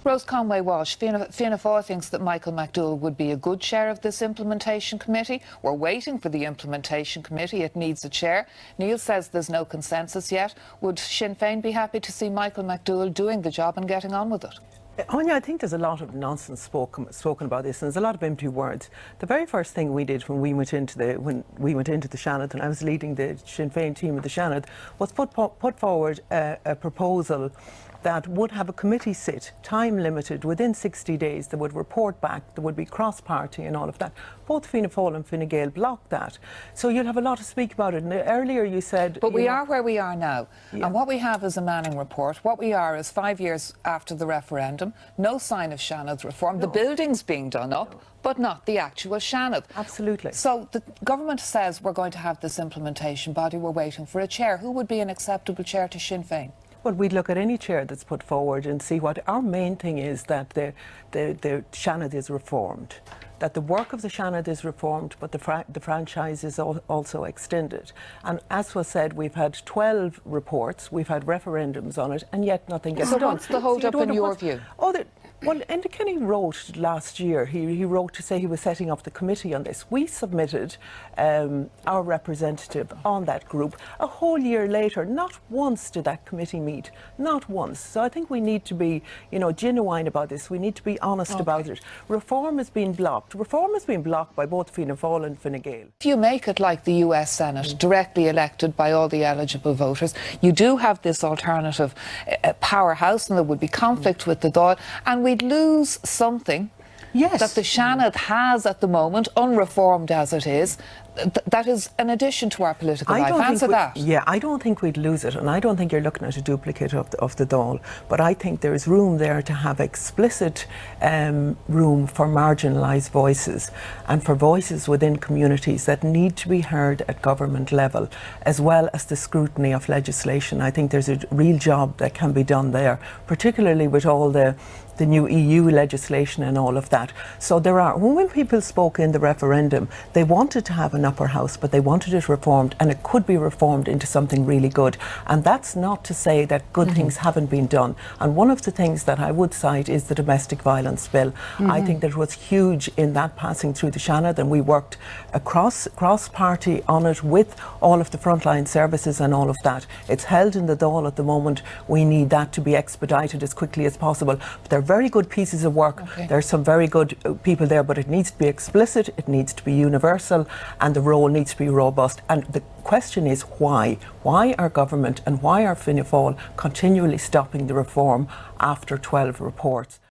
Rose Conway-Walsh, Fianna Fáil thinks that Michael McDowell would be a good chair of this implementation committee. We're waiting for the implementation committee. It needs a chair. Neil says there's no consensus yet. Would Sinn Féin be happy to see Michael McDowell doing the job and getting on with it? Anya, I think there's a lot of nonsense spoken about this, and there's a lot of empty words. The very first thing we did when we went into the Seanad, and I was leading the Sinn Féin team of the Seanad, was put forward a proposal that would have a committee sit, time limited, within 60 days, that would report back, there would be cross-party and all of that. Both Fianna Fáil and Fine Gael blocked that. So you'll have a lot to speak about it. And earlier you said... But we are where we are now. Yeah. And what we have is a Manning report. What we are is 5 years after the referendum, no sign of Seanad Reform. No. The building's being done up, but not the actual Seanad. Absolutely. So the government says we're going to have this implementation body, we're waiting for a chair. Who would be an acceptable chair to Sinn Féin? Well, we'd look at any chair that's put forward and see what our main thing is, that the Seanad is reformed, that the work of the Seanad is reformed, but the franchise is also extended. And as was said, we've had 12 reports, we've had referendums on it, and yet nothing gets done. So what's the hold-up in your view? Well, Enda Kenny wrote last year, he wrote to say he was setting up the committee on this. We submitted our representative on that group. A whole year later, not once did that committee meet, not once. So I think we need to be, genuine about this. We need to be honest about it. Reform has been blocked. Reform has been blocked by both Fianna Fáil and Fine Gael. If you make it like the US Senate, directly elected by all the eligible voters, you do have this alternative powerhouse, and there would be conflict with the Dáil, and we'd lose something that the Seanad has at the moment, unreformed as it is, that is an addition to our political life. Answer that. Yeah, I don't think we'd lose it, and I don't think you're looking at a duplicate of the Dáil, but I think there is room there to have explicit room for marginalised voices and for voices within communities that need to be heard at government level, as well as the scrutiny of legislation. I think there's a real job that can be done there, particularly with all the new EU legislation and all of that. So there are, when people spoke in the referendum, they wanted to have an upper house, but they wanted it reformed, and it could be reformed into something really good. And that's not to say that good things haven't been done. And one of the things that I would cite is the domestic violence bill. I think that it was huge in that passing through the Seanad, and we worked cross-party on it with all of the frontline services and all of that. It's held in the Dáil at the moment. We need that to be expedited as quickly as possible. But they're very good pieces of work. There's some very good people there, but it needs to be explicit, it needs to be universal, and the role needs to be robust. And the question is why? Why are government and why are Fianna Fáil continually stopping the reform after 12 reports?